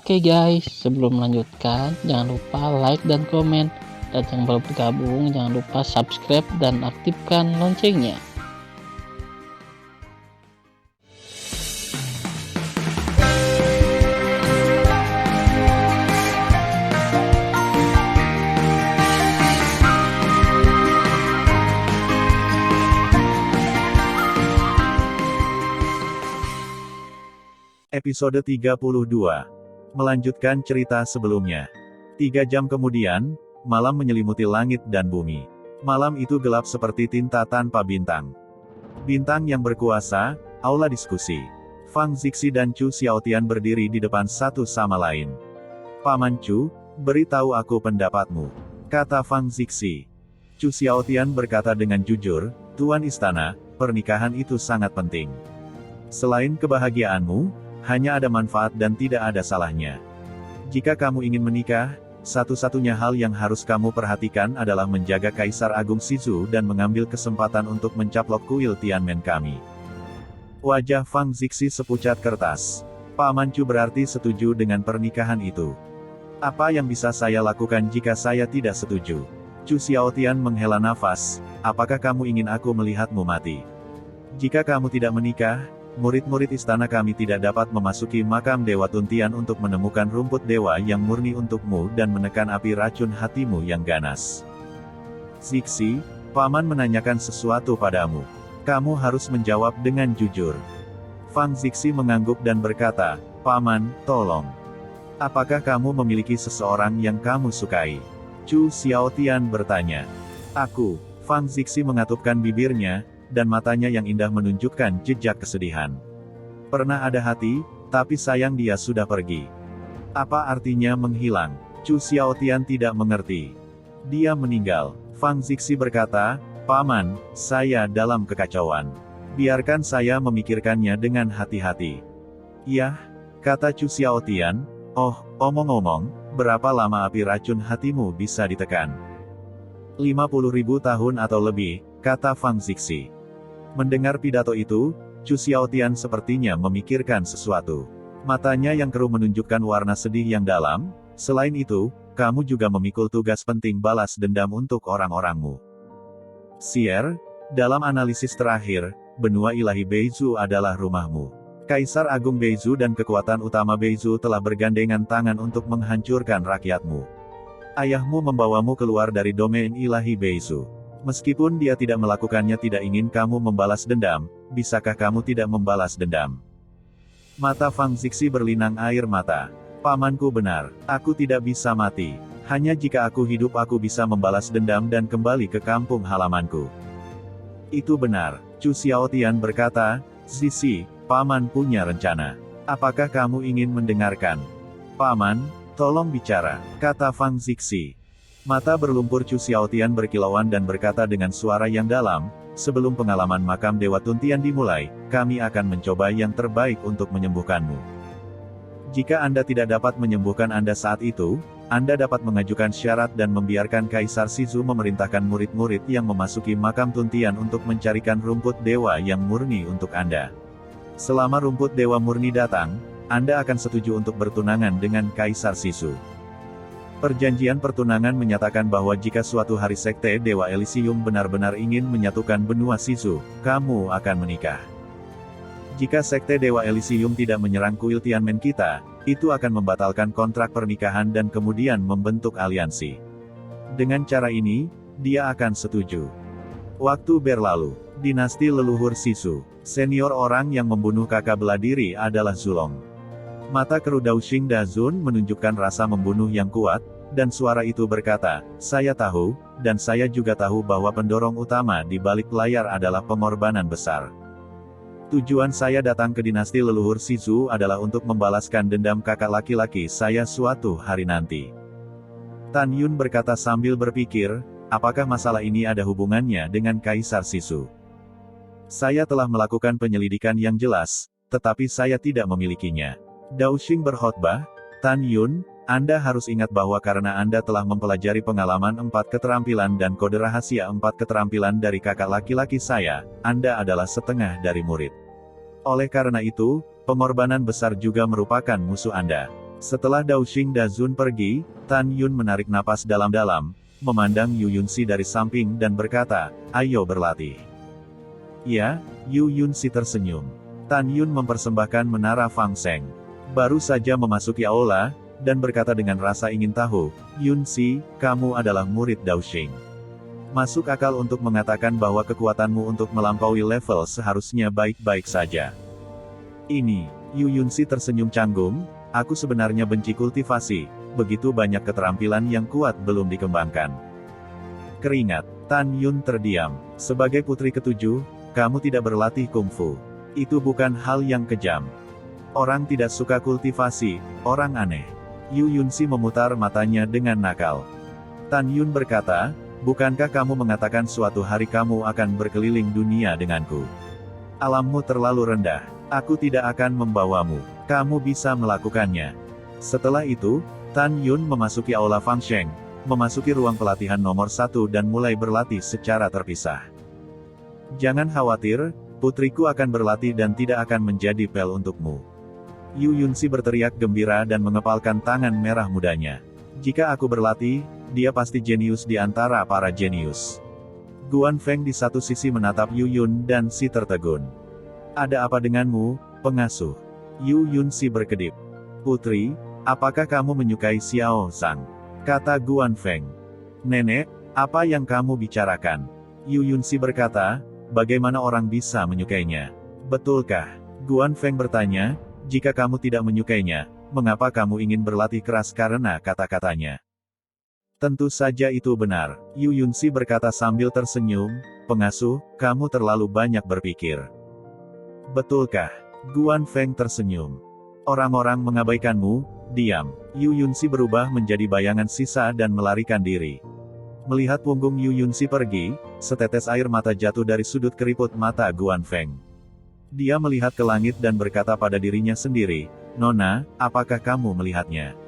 Oke guys, sebelum melanjutkan, jangan lupa like dan komen. Dan yang baru bergabung, jangan lupa subscribe dan aktifkan loncengnya. Episode 32. Melanjutkan cerita sebelumnya. 3 jam kemudian, malam menyelimuti langit dan bumi. Malam itu gelap seperti tinta tanpa bintang. Bintang yang berkuasa, aula diskusi. Fang Zixi dan Chu Xiaotian berdiri di depan satu sama lain. "Paman Chu, beritahu aku pendapatmu," kata Fang Zixi. Chu Xiaotian berkata dengan jujur, "Tuan Istana, pernikahan itu sangat penting. Selain kebahagiaanmu, hanya ada manfaat dan tidak ada salahnya. Jika kamu ingin menikah, satu-satunya hal yang harus kamu perhatikan adalah menjaga Kaisar Agung Shizu dan mengambil kesempatan untuk mencaplok kuil Tianmen kami." Wajah Fang Zixi sepucat kertas. "Paman Chu berarti setuju dengan pernikahan itu. Apa yang bisa saya lakukan jika saya tidak setuju?" Chu Xiaotian menghela nafas, "Apakah kamu ingin aku melihatmu mati? Jika kamu tidak menikah, murid-murid istana kami tidak dapat memasuki makam Dewa Tuntian untuk menemukan rumput dewa yang murni untukmu dan menekan api racun hatimu yang ganas. Zixi, paman menanyakan sesuatu padamu. Kamu harus menjawab dengan jujur." Fang Zixi mengangguk dan berkata, "Paman, tolong. Apakah kamu memiliki seseorang yang kamu sukai?" Chu Xiaotian bertanya. "Aku." Fang Zixi mengatupkan bibirnya, dan matanya yang indah menunjukkan jejak kesedihan. "Pernah ada hati, tapi sayang dia sudah pergi." "Apa artinya menghilang?" Chu Xiaotian tidak mengerti. "Dia meninggal." Fang Zixi berkata, "Paman, saya dalam kekacauan. Biarkan saya memikirkannya dengan hati-hati." "Yah," kata Chu Xiaotian. "Oh, omong-omong, berapa lama api racun hatimu bisa ditekan?" 50.000 tahun atau lebih, kata Fang Zixi. Mendengar pidato itu, Chu Xiaotian sepertinya memikirkan sesuatu. Matanya yang keruh menunjukkan warna sedih yang dalam. "Selain itu, kamu juga memikul tugas penting balas dendam untuk orang-orangmu. Sier, dalam analisis terakhir, benua ilahi Beizu adalah rumahmu. Kaisar Agung Beizu dan kekuatan utama Beizu telah bergandengan tangan untuk menghancurkan rakyatmu. Ayahmu membawamu keluar dari domain ilahi Beizu. Meskipun dia tidak melakukannya tidak ingin kamu membalas dendam, bisakah kamu tidak membalas dendam?" Mata Fang Zixi berlinang air mata. "Pamanku benar, aku tidak bisa mati. Hanya jika aku hidup aku bisa membalas dendam dan kembali ke kampung halamanku." "Itu benar," Chu Xiaotian berkata. "Zixi, paman punya rencana. Apakah kamu ingin mendengarkan?" "Paman, tolong bicara," kata Fang Zixi. Mata berlumpur Chu Xiaotian berkilauan dan berkata dengan suara yang dalam, "Sebelum pengalaman makam Dewa Tuntian dimulai, kami akan mencoba yang terbaik untuk menyembuhkanmu. Jika Anda tidak dapat menyembuhkan Anda saat itu, Anda dapat mengajukan syarat dan membiarkan Kaisar Shizu memerintahkan murid-murid yang memasuki makam Tuntian untuk mencarikan rumput dewa yang murni untuk Anda. Selama rumput dewa murni datang, Anda akan setuju untuk bertunangan dengan Kaisar Shizu. Perjanjian pertunangan menyatakan bahwa jika suatu hari Sekte Dewa Elysium benar-benar ingin menyatukan benua Shizu, kamu akan menikah. Jika Sekte Dewa Elysium tidak menyerang kuil Tianmen kita, itu akan membatalkan kontrak pernikahan dan kemudian membentuk aliansi. Dengan cara ini, dia akan setuju." Waktu berlalu. Dinasti leluhur Shizu. Senior orang yang membunuh kakak bela diri adalah Zulong. Mata keruh Daoxing Dazun menunjukkan rasa membunuh yang kuat, dan suara itu berkata, "Saya tahu, dan saya juga tahu bahwa pendorong utama di balik layar adalah pengorbanan besar. Tujuan saya datang ke dinasti leluhur Shizu adalah untuk membalaskan dendam kakak laki-laki saya suatu hari nanti." Tan Yun berkata sambil berpikir, "Apakah masalah ini ada hubungannya dengan Kaisar Shizu? Saya telah melakukan penyelidikan yang jelas, tetapi saya tidak memilikinya." Daoxing berkhotbah, "Tan Yun, Anda harus ingat bahwa karena Anda telah mempelajari pengalaman 4 keterampilan dan kode rahasia 4 keterampilan dari kakak laki-laki saya, Anda adalah setengah dari murid. Oleh karena itu, pengorbanan besar juga merupakan musuh Anda. Setelah Daoxing Dazun pergi, Tan Yun menarik napas dalam-dalam, memandang Yu Yunxi dari samping dan berkata, "Ayo berlatih." "Ya," Yu Yunxi tersenyum. Tan Yun mempersembahkan menara Fang Seng. Baru saja memasuki aula, dan berkata dengan rasa ingin tahu, "Yunxi, kamu adalah murid Daoxing. Masuk akal untuk mengatakan bahwa kekuatanmu untuk melampaui level seharusnya baik-baik saja." "Ini," Yu Yunxi tersenyum canggung, "aku sebenarnya benci kultivasi, begitu banyak keterampilan yang kuat belum dikembangkan." Keringat, Tan Yun terdiam. "Sebagai putri ketujuh, kamu tidak berlatih kungfu. Itu bukan hal yang kejam. Orang tidak suka kultivasi, orang aneh." Yu Yunxi memutar matanya dengan nakal. Tan Yun berkata, "Bukankah kamu mengatakan suatu hari kamu akan berkeliling dunia denganku? Alammu terlalu rendah. Aku tidak akan membawamu. Kamu bisa melakukannya." Setelah itu, Tan Yun memasuki aula Fang Sheng, memasuki ruang pelatihan nomor 1 dan mulai berlatih secara terpisah. "Jangan khawatir, putriku akan berlatih dan tidak akan menjadi pel untukmu." Yu Yunxi berteriak gembira dan mengepalkan tangan merah mudanya. "Jika aku berlatih, dia pasti jenius di antara para jenius." Guan Feng di satu sisi menatap Yu Yun dan si tertegun. "Ada apa denganmu, pengasuh?" Yu Yunxi berkedip. "Putri, apakah kamu menyukai Xiao Zhang?" kata Guan Feng. "Nenek, apa yang kamu bicarakan?" Yu Yunxi berkata, "Bagaimana orang bisa menyukainya? Betulkah?" Guan Feng bertanya, "Jika kamu tidak menyukainya, mengapa kamu ingin berlatih keras karena kata-katanya?" "Tentu saja itu benar," Yu Yunxi berkata sambil tersenyum, "Pengasuh, kamu terlalu banyak berpikir." "Betulkah?" Guan Feng tersenyum. "Orang-orang mengabaikanmu, diam." Yu Yunxi berubah menjadi bayangan sisa dan melarikan diri. Melihat punggung Yu Yunxi pergi, setetes air mata jatuh dari sudut keriput mata Guan Feng. Dia melihat ke langit dan berkata pada dirinya sendiri, "Nona, apakah kamu melihatnya?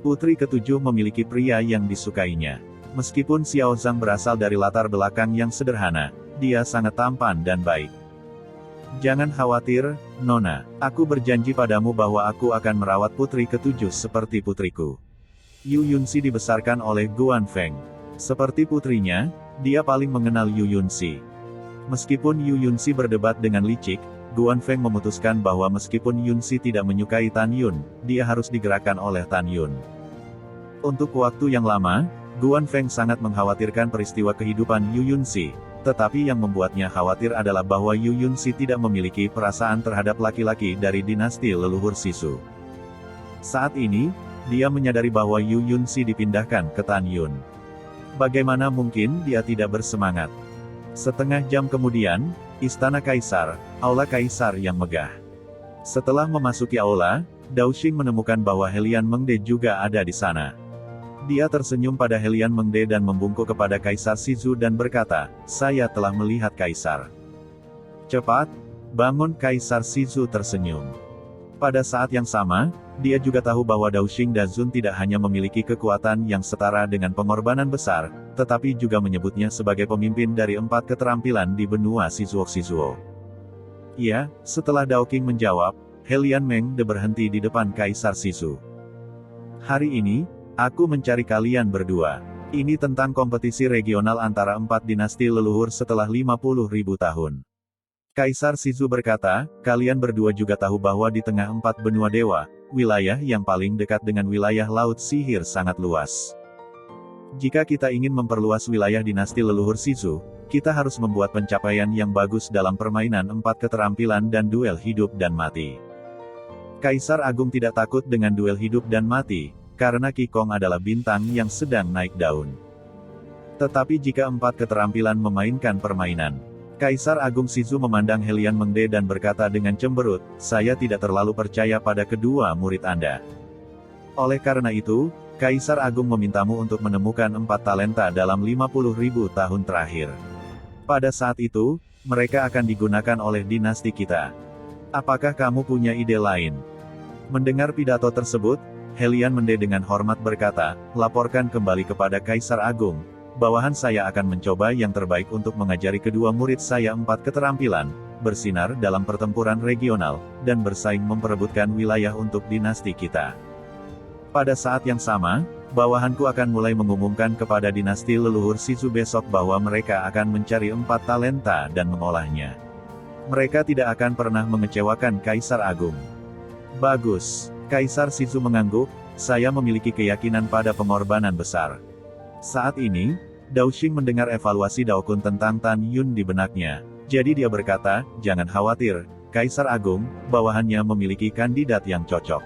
Putri ketujuh memiliki pria yang disukainya. Meskipun Xiao Zhang berasal dari latar belakang yang sederhana, dia sangat tampan dan baik. Jangan khawatir, Nona. Aku berjanji padamu bahwa aku akan merawat putri ketujuh seperti putriku." Yu Yunxi dibesarkan oleh Guan Feng. Seperti putrinya, dia paling mengenal Yu Yunxi. Meskipun Yu Yunxi berdebat dengan licik, Guan Feng memutuskan bahwa meskipun Yunxi tidak menyukai Tan Yun, dia harus digerakkan oleh Tan Yun. Untuk waktu yang lama, Guan Feng sangat mengkhawatirkan peristiwa kehidupan Yu Yunxi, tetapi yang membuatnya khawatir adalah bahwa Yu Yunxi tidak memiliki perasaan terhadap laki-laki dari dinasti leluhur Sisu. Saat ini, dia menyadari bahwa Yu Yunxi dipindahkan ke Tan Yun. Bagaimana mungkin dia tidak bersemangat? Setengah jam kemudian, Istana Kaisar, Aula Kaisar yang megah. Setelah memasuki aula, Daoxing menemukan bahwa Helian Mengde juga ada di sana. Dia tersenyum pada Helian Mengde dan membungkuk kepada Kaisar Sizu dan berkata, "Saya telah melihat Kaisar." "Cepat, bangun." Kaisar Sizu tersenyum. Pada saat yang sama, dia juga tahu bahwa Daoxing Dazun tidak hanya memiliki kekuatan yang setara dengan pengorbanan besar, tetapi juga menyebutnya sebagai pemimpin dari 4 keterampilan di benua Sizuo. "Ya," setelah Daoxing menjawab, Helian Mengde berhenti di depan Kaisar Sizu. "Hari ini, aku mencari kalian berdua. Ini tentang kompetisi regional antara 4 dinasti leluhur setelah 50.000 tahun." Kaisar Sizu berkata, "Kalian berdua juga tahu bahwa di tengah 4 benua dewa, wilayah yang paling dekat dengan wilayah Laut Sihir sangat luas. Jika kita ingin memperluas wilayah dinasti leluhur Sizu, kita harus membuat pencapaian yang bagus dalam permainan 4 keterampilan dan duel hidup dan mati." Kaisar Agung tidak takut dengan duel hidup dan mati, karena Qigong adalah bintang yang sedang naik daun. Tetapi jika 4 keterampilan memainkan permainan, Kaisar Agung Sizu memandang Helian Mengde dan berkata dengan cemberut, "Saya tidak terlalu percaya pada kedua murid Anda. Oleh karena itu, Kaisar Agung memintamu untuk menemukan 4 talenta dalam 50.000 tahun terakhir. Pada saat itu, mereka akan digunakan oleh dinasti kita. Apakah kamu punya ide lain?" Mendengar pidato tersebut, Helian Mengde dengan hormat berkata, "Laporkan kembali kepada Kaisar Agung. Bawahan saya akan mencoba yang terbaik untuk mengajari kedua murid saya 4 keterampilan, bersinar dalam pertempuran regional, dan bersaing memperebutkan wilayah untuk dinasti kita." Pada saat yang sama, bawahanku akan mulai mengumumkan kepada dinasti leluhur Shizu besok bahwa mereka akan mencari 4 talenta dan mengolahnya. Mereka tidak akan pernah mengecewakan Kaisar Agung. Bagus, Kaisar Shizu mengangguk, saya memiliki keyakinan pada pengorbanan besar. Saat ini, Dao Xing mendengar evaluasi Dao Kun tentang Tan Yun di benaknya. Jadi dia berkata, jangan khawatir, Kaisar Agung, bawahannya memiliki kandidat yang cocok.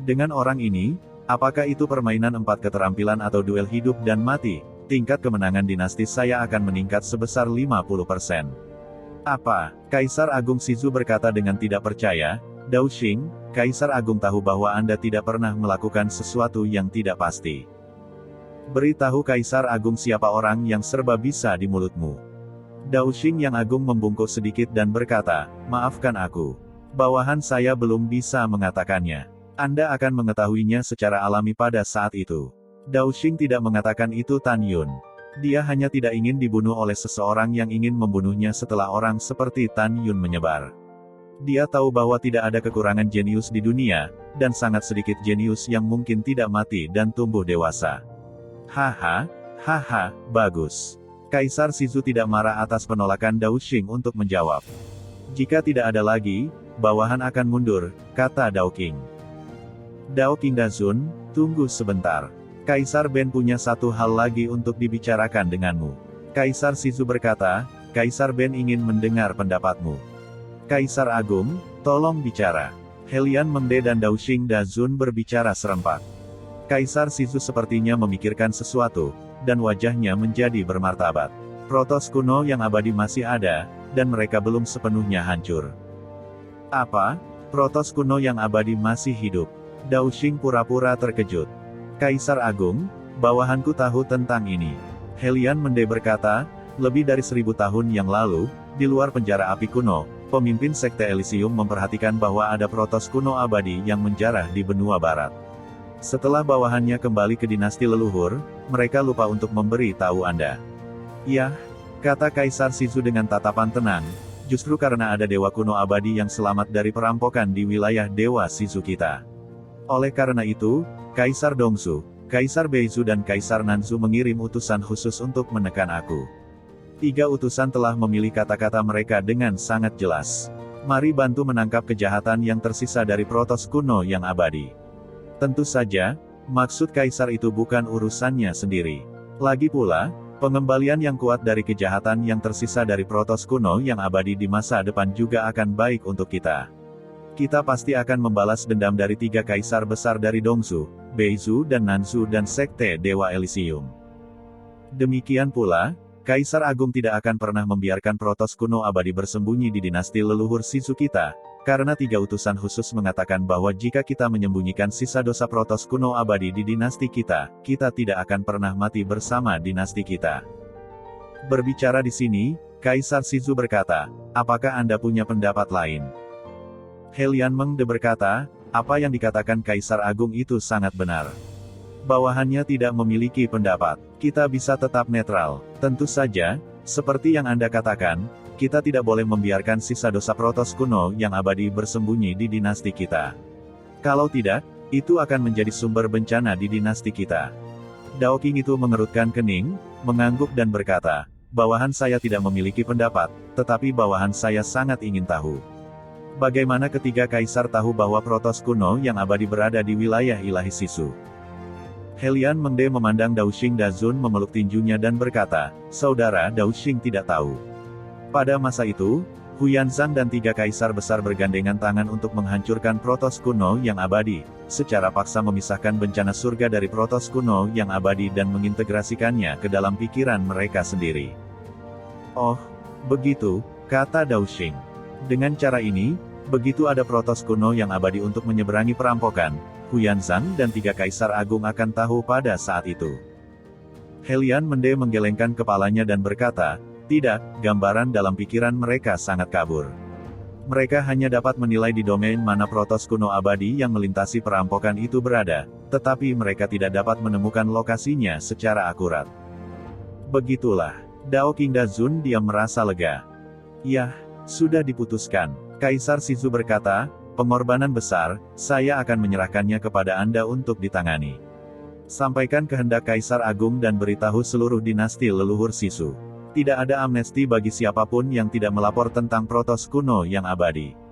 Dengan orang ini, apakah itu permainan 4 keterampilan atau duel hidup dan mati, tingkat kemenangan dinasti saya akan meningkat sebesar 50%. Apa? Kaisar Agung Shizu berkata dengan tidak percaya, Dao Xing, Kaisar Agung tahu bahwa Anda tidak pernah melakukan sesuatu yang tidak pasti. Beritahu Kaisar Agung siapa orang yang serba bisa di mulutmu. Dao Xing yang agung membungkuk sedikit dan berkata, maafkan aku. Bawahan saya belum bisa mengatakannya. Anda akan mengetahuinya secara alami pada saat itu. Dao Xing tidak mengatakan itu Tan Yun. Dia hanya tidak ingin dibunuh oleh seseorang yang ingin membunuhnya setelah orang seperti Tan Yun menyebar. Dia tahu bahwa tidak ada kekurangan jenius di dunia, dan sangat sedikit jenius yang mungkin tidak mati dan tumbuh dewasa. Haha, haha, bagus. Kaisar Shizu tidak marah atas penolakan Dao Xing untuk menjawab. Jika tidak ada lagi, bawahan akan mundur, kata Dao King. Dao King Dazun, tunggu sebentar. Kaisar Ben punya satu hal lagi untuk dibicarakan denganmu. Kaisar Shizu berkata, Kaisar Ben ingin mendengar pendapatmu. Kaisar Agung, tolong bicara. Helian Mengde dan Dao Xing Dazun berbicara serempak. Kaisar Shizu sepertinya memikirkan sesuatu, dan wajahnya menjadi bermartabat. Protos kuno yang abadi masih ada, dan mereka belum sepenuhnya hancur. Apa? Protos kuno yang abadi masih hidup? Dao Xing pura-pura terkejut. Kaisar Agung, bawahanku tahu tentang ini. Helian Mengde berkata, lebih dari 1000 tahun yang lalu, di luar penjara api kuno, pemimpin Sekte Elysium memperhatikan bahwa ada protos kuno abadi yang menjarah di benua barat. Setelah bawahannya kembali ke dinasti leluhur, mereka lupa untuk memberi tahu Anda. Yah, kata Kaisar Shizu dengan tatapan tenang, justru karena ada dewa kuno abadi yang selamat dari perampokan di wilayah dewa Shizu kita. Oleh karena itu, Kaisar Dongsu, Kaisar Beizu dan Kaisar Nanzu mengirim utusan khusus untuk menekan aku. 3 utusan telah memilih kata-kata mereka dengan sangat jelas. Mari bantu menangkap kejahatan yang tersisa dari protos kuno yang abadi. Tentu saja, maksud Kaisar itu bukan urusannya sendiri. Lagi pula, pengembalian yang kuat dari kejahatan yang tersisa dari protos kuno yang abadi di masa depan juga akan baik untuk kita. Kita pasti akan membalas dendam dari 3 kaisar besar dari Dongsu, Beizu dan Nanzu dan Sekte Dewa Elysium. Demikian pula, Kaisar Agung tidak akan pernah membiarkan protos kuno abadi bersembunyi di dinasti leluhur Shizu kita, karena 3 utusan khusus mengatakan bahwa jika kita menyembunyikan sisa dosa protos kuno abadi di dinasti kita, kita tidak akan pernah mati bersama dinasti kita. Berbicara di sini, Kaisar Shizu berkata, apakah Anda punya pendapat lain? Helian Mengde berkata, apa yang dikatakan Kaisar Agung itu sangat benar. Bawahannya tidak memiliki pendapat. Kita bisa tetap netral. Tentu saja, seperti yang Anda katakan, kita tidak boleh membiarkan sisa dosa protos kuno yang abadi bersembunyi di dinasti kita. Kalau tidak, itu akan menjadi sumber bencana di dinasti kita. Dao King itu mengerutkan kening, mengangguk dan berkata, bawahan saya tidak memiliki pendapat, tetapi bawahan saya sangat ingin tahu. Bagaimana ketiga kaisar tahu bahwa protos kuno yang abadi berada di wilayah ilahi Shizu? Helian Mengde memandang Dao Xing Dazun memeluk tinjunya dan berkata, saudara Dao Xing tidak tahu. Pada masa itu, Huyanzang dan 3 kaisar besar bergandengan tangan untuk menghancurkan protos kuno yang abadi, secara paksa memisahkan bencana surga dari protos kuno yang abadi dan mengintegrasikannya ke dalam pikiran mereka sendiri. Oh, begitu, kata Dao Xing. Dengan cara ini, begitu ada protos kuno yang abadi untuk menyeberangi perampokan, Huyanzang dan 3 kaisar agung akan tahu pada saat itu. Helian Mengde menggelengkan kepalanya dan berkata, tidak, gambaran dalam pikiran mereka sangat kabur. Mereka hanya dapat menilai di domain mana protos kuno abadi yang melintasi perampokan itu berada, tetapi mereka tidak dapat menemukan lokasinya secara akurat. Begitulah, Dao King Dazun diam merasa lega. Yah, sudah diputuskan. Kaisar Shizu berkata, Pengorbanan besar, saya akan menyerahkannya kepada Anda untuk ditangani. Sampaikan kehendak Kaisar Agung dan beritahu seluruh dinasti leluhur Sisu. Tidak ada amnesti bagi siapapun yang tidak melapor tentang Protos kuno yang abadi.